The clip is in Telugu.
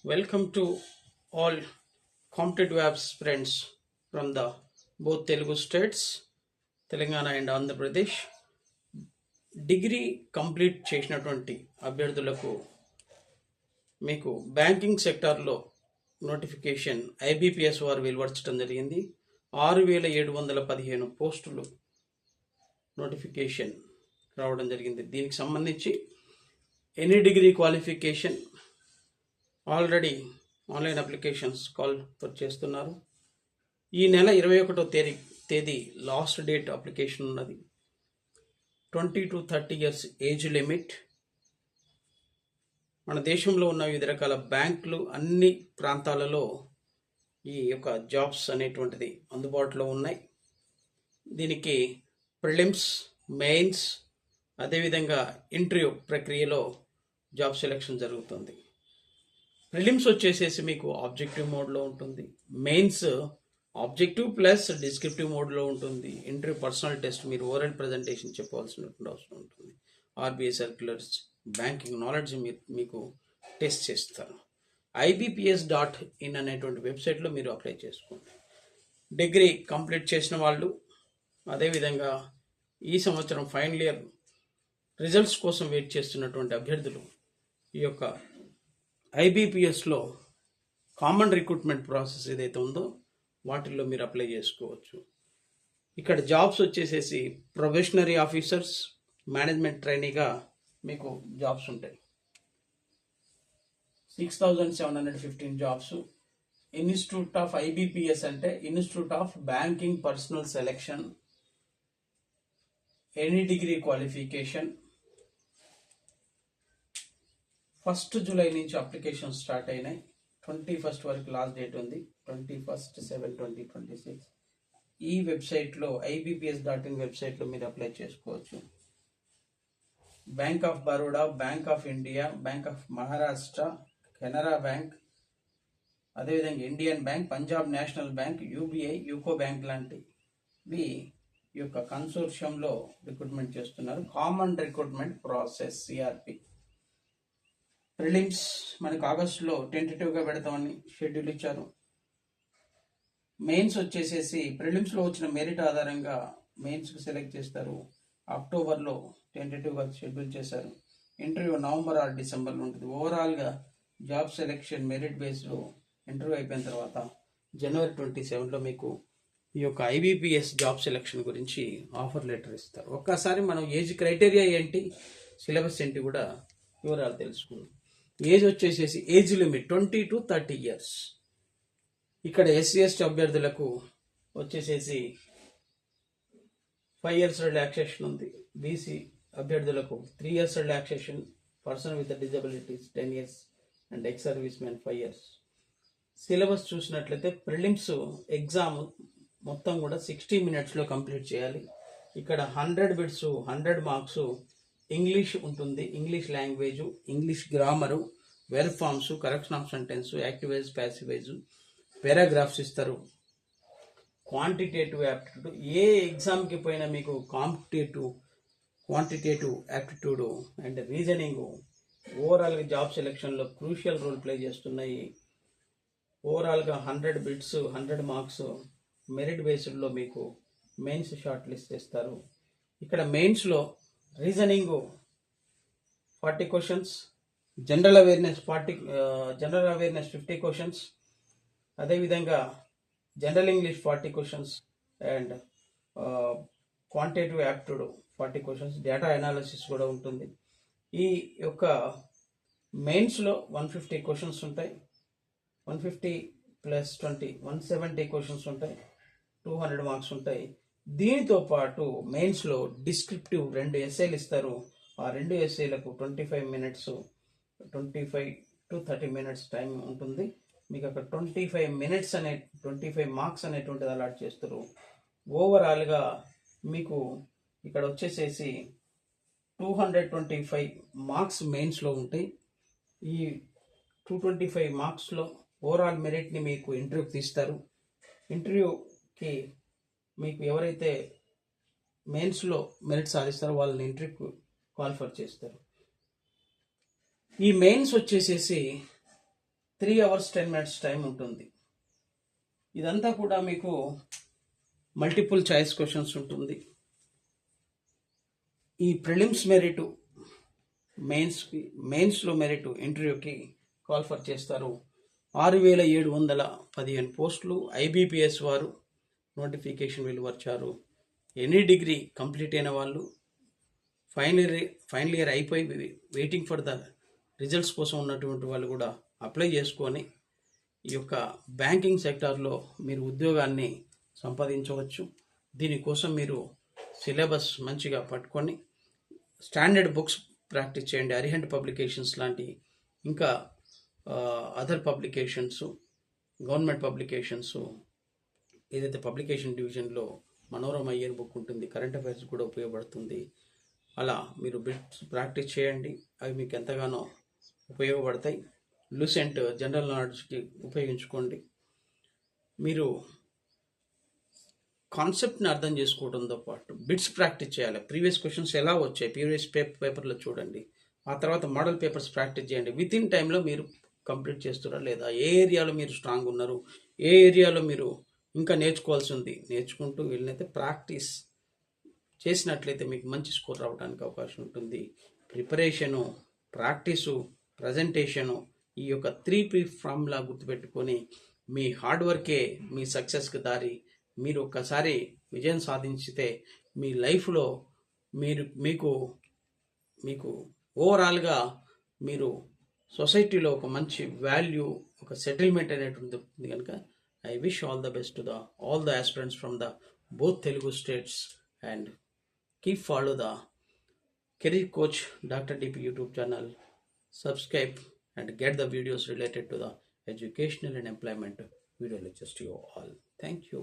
Welcome to all competitive aspirants from the both Telugu states, Telangana and Andhra Pradesh. Degree complete చేసినటువంటి అభ్యర్థులకు మీకు బ్యాంకింగ్ సెక్టార్లో నోటిఫికేషన్ ఐబీపీఎస్ వారు వెలువరించడం జరిగింది. 6,715 పోస్టులు నోటిఫికేషన్ రావడం జరిగింది. దీనికి సంబంధించి any degree qualification already online applications call చేస్తున్నారు. ఈ నెల 21వ తేదీ లాస్ట్ డేట్ అప్లికేషన్ ఉన్నది. 20 to 30 years ఏజ్ లిమిట్. మన దేశంలో ఉన్న వివిధ రకాల బ్యాంకులు అన్ని ప్రాంతాలలో ఈ యొక్క జాబ్స్ అనేటువంటిది అందుబాటులో ఉన్నాయి. దీనికి ప్రిలిమ్స్, మెయిన్స్, అదేవిధంగా ఇంటర్వ్యూ ప్రక్రియలో జాబ్ సెలెక్షన్ జరుగుతుంది. ప్రిలిమ్స్ వచ్చేసేసి మీకు ఆబ్జెక్టివ్ మోడ్లో ఉంటుంది. మెయిన్స్ ఆబ్జెక్టివ్ ప్లస్ డిస్క్రిప్టివ్ మోడ్లో ఉంటుంది. ఇంటర్వ్యూ పర్సనల్ టెస్ట్, మీరు ఓరల్ ప్రజెంటేషన్ చెప్పవలసినటువంటి అవసరం ఉంటుంది. ఆర్బీఐ సర్క్యులర్స్, బ్యాంకింగ్ నాలెడ్జ్ మీకు టెస్ట్ చేస్తారు. IBPS.in అనేటువంటి వెబ్సైట్లో మీరు అప్లై చేసుకోండి. డిగ్రీ కంప్లీట్ చేసిన వాళ్ళు, అదేవిధంగా ఈ సంవత్సరం ఫైనల్ ఇయర్ రిజల్ట్స్ కోసం వెయిట్ చేస్తున్నటువంటి అభ్యర్థులు ఈ యొక్క IBPSలో కామన్ రిక్రూట్మెంట్ ప్రాసెస్ ఏదైతే ఉందో వాటిల్లో మీరు అప్లై చేసుకోవచ్చు. ఇక్కడ జాబ్స్ వచ్చేసేసి ప్రొబేషనరీ ఆఫీసర్స్, మేనేజ్మెంట్ ట్రైనీగా మీకు జాబ్స్ ఉంటాయి. 6,715 జాబ్స్. ఇన్స్టిట్యూట్ ఆఫ్ IBPS అంటే institute of banking personal selection, any degree qualification. 1 July నుంచి అప్లికేషన్ స్టార్ట్ అయినాయి. 21 వరకు లాస్ట్ డేట్ ఉంది. 21/7/2026 ఈ వెబ్సైట్లో IBPS.in వెబ్సైట్లో మీరు అప్లై చేసుకోవచ్చు. Bank of Baroda, bank of India, bank of Maharashtra, Canara bank, అదేవిధంగా Indian bank, Punjab national bank, UBI, UCO bank లాంటివి ఈ యొక్క కన్సోర్షియంలో రిక్రూట్మెంట్ చేస్తున్నారు. Common recruitment process CRP. Prelims మనకు ఆగస్టులో టెంటేటివ్గా పెడతామని షెడ్యూల్ ఇచ్చారు. మెయిన్స్ వచ్చేసేసి ప్రిలిమ్స్లో వచ్చిన మెరిట్ ఆధారంగా మెయిన్స్కి సెలెక్ట్ చేస్తారు. అక్టోబర్లో టెంటేటివ్గా షెడ్యూల్ చేశారు. ఇంటర్వ్యూ నవంబర్ ఆర్ డిసెంబర్లో ఉంటుంది. ఓవరాల్గా జాబ్ సెలెక్షన్ మెరిట్ బేస్లో ఇంటర్వ్యూ అయిపోయిన తర్వాత జనవరి 27లో మీకు ఈ యొక్క IBPS జాబ్ సెలెక్షన్ గురించి ఆఫర్ లెటర్ ఇస్తారు. ఒక్కసారి మనం ఏజ్ క్రైటీరియా ఏంటి, సిలబస్ ఏంటి కూడా వివరాలు తెలుసుకుందాం. ఏజ్ వచ్చేసేసి ఏజ్ లిమిట్ 20 to 30 years. ఇక్కడ SC/ST అభ్యర్థులకు వచ్చేసేసి 5 years రిలాక్సేషన్ ఉంది. BC అభ్యర్థులకు 3 years relaxation, person with disabilities 10 years and ex service men 5 years. Syllabus చూసినట్లయితే ప్రిలిమ్స్ ఎగ్జామ్ మొత్తం కూడా 60 minutesలో కంప్లీట్ చేయాలి. ఇక్కడ 100 బిట్స్, 100 మార్క్స్ ఇంగ్లీష్ ఉంటుంది. English language, English grammar, well forms, correction of sentence, active voice, passive voice, paragraphs ఇస్తారు. క్వాంటిటేటివ్ యాప్టిట్యూడ్, ఏ ఎగ్జామ్కి పోయినా మీకు క్వాంటిటేటివ్ యాప్టిట్యూడ్ అండ్ రీజనింగ్ ఓవరాల్గా జాబ్ సెలెక్షన్లో క్రూషియల్ రోల్ ప్లే చేస్తున్నాయి. ఓవరాల్గా 100 బిట్స్, 100 మార్క్స్ మెరిట్ బేస్డ్లో మీకు మెయిన్స్ షార్ట్ లిస్ట్ చేస్తారు. ఇక్కడ మెయిన్స్లో reasoning 40 questions, general awareness 50 questions, అదేవిధంగా general English 40 questions and quantitative aptitude 40 questions, data analysis కూడా ఉంటుంది. ఈ యొక్క మెయిన్స్లో 150 క్వశ్చన్స్ ఉంటాయి. 150 + 20 170 క్వశ్చన్స్ ఉంటాయి. 200 మార్క్స్ ఉంటాయి. దీనితో పాటు మెయిన్స్లో డిస్క్రిప్టివ్ 2 ఎస్ఏలు ఇస్తారు. ఆ 2 ఎస్ఏలకు 25 minutes, 25 to 30 minutes టైం ఉంటుంది. మీకు అక్కడ 25 మార్క్స్ అనేటువంటిది అలాట్ చేస్తారు. ఓవరాల్గా మీకు ఇక్కడ వచ్చేసేసి 225 మార్క్స్ మెయిన్స్లో ఉంటాయి. ఈ 225 మార్క్స్లో ఓవరాల్ మెరిట్ని మీకు ఇంటర్వ్యూకి తీస్తారు. ఇంటర్వ్యూకి మీకు ఎవరైతే మెయిన్స్లో మెరిట్ సాధిస్తారో వాళ్ళని ఇంటర్వ్యూకి క్వాలిఫై చేస్తారు. ఈ మెయిన్స్ వచ్చేసేసి 3 hours 10 minutes టైం ఉంటుంది. ఇదంతా కూడా మీకు మల్టిపుల్ చాయిస్ క్వశ్చన్స్ ఉంటుంది. ఈ ప్రిలిమ్స్ మెరిట్, మెయిన్స్లో మెరిట్ ఇంటర్వ్యూకి కాల్ఫర్ చేస్తారు. 6,715 పోస్టులు. ఐబీపీఎస్ వారు నోటిఫికేషన్ వెలువచ్చారు. ఎనీ డిగ్రీ కంప్లీట్ అయిన వాళ్ళు, ఫైనల్ ఇయర్ అయిపోయి వెయిటింగ్ ఫర్ ద రిజల్ట్స్ కోసం ఉన్నటువంటి వాళ్ళు కూడా అప్లై చేసుకొని ఈ యొక్క బ్యాంకింగ్ సెక్టార్లో మీరు ఉద్యోగాన్ని సంపాదించవచ్చు. దీనికోసం మీరు సిలబస్ మంచిగా పట్టుకొని స్టాండర్డ్ బుక్స్ ప్రాక్టీస్ చేయండి. అరిహంట్ పబ్లికేషన్స్ లాంటి ఇంకా అదర్ పబ్లికేషన్స్, గవర్నమెంట్ పబ్లికేషన్స్, ఏదైతే పబ్లికేషన్ డివిజన్లో మనోరమ ఇయర్ బుక్ ఉంటుంది, కరెంట్ అఫైర్స్ కూడా ఉపయోగపడుతుంది. అలా మీరు బిట్స్ ప్రాక్టీస్ చేయండి. అవి మీకు ఎంతగానో ఉపయోగపడతాయి. లూసెంట్ జనరల్ నాలెడ్జ్కి ఉపయోగించుకోండి. మీరు కాన్సెప్ట్ని అర్థం చేసుకోవడంతో పాటు బిట్స్ ప్రాక్టీస్ చేయాలి. ప్రీవియస్ క్వశ్చన్స్ ఎలా వచ్చాయి ప్రీవియస్ పేపర్లో చూడండి. ఆ తర్వాత మోడల్ పేపర్స్ ప్రాక్టీస్ చేయండి. విత్ ఇన్ టైంలో మీరు కంప్లీట్ చేస్తున్నారా లేదా, ఏ ఏరియాలో మీరు స్ట్రాంగ్ ఉన్నారు, ఏ ఏరియాలో మీరు ఇంకా నేర్చుకోవాల్సి ఉంది, నేర్చుకుంటూ వెళ్ళినైతే ప్రాక్టీస్ చేసినట్లయితే మీకు మంచి స్కోర్ రావడానికి అవకాశం ఉంటుంది. ప్రిపరేషను, ప్రాక్టీసు, ప్రజెంటేషను, ఈ యొక్క 3P ఫార్ములా గుర్తుపెట్టుకొని మీ హార్డ్ వర్కే మీ సక్సెస్కి దారి. మీరు ఒక్కసారి విజయం సాధించితే మీ లైఫ్లో మీకు ఓవరాల్గా మీరు సొసైటీలో ఒక మంచి వాల్యూ, ఒక సెటిల్మెంట్ అనేటువంటి దొరుకుతుంది. కనుక I wish all the best to all the aspirants from the both Telugu states, and keep follow the Career Coach Dr. DP YouTube channel. Subscribe and get the videos related to the educational and employment video lectures to you all. Thank you.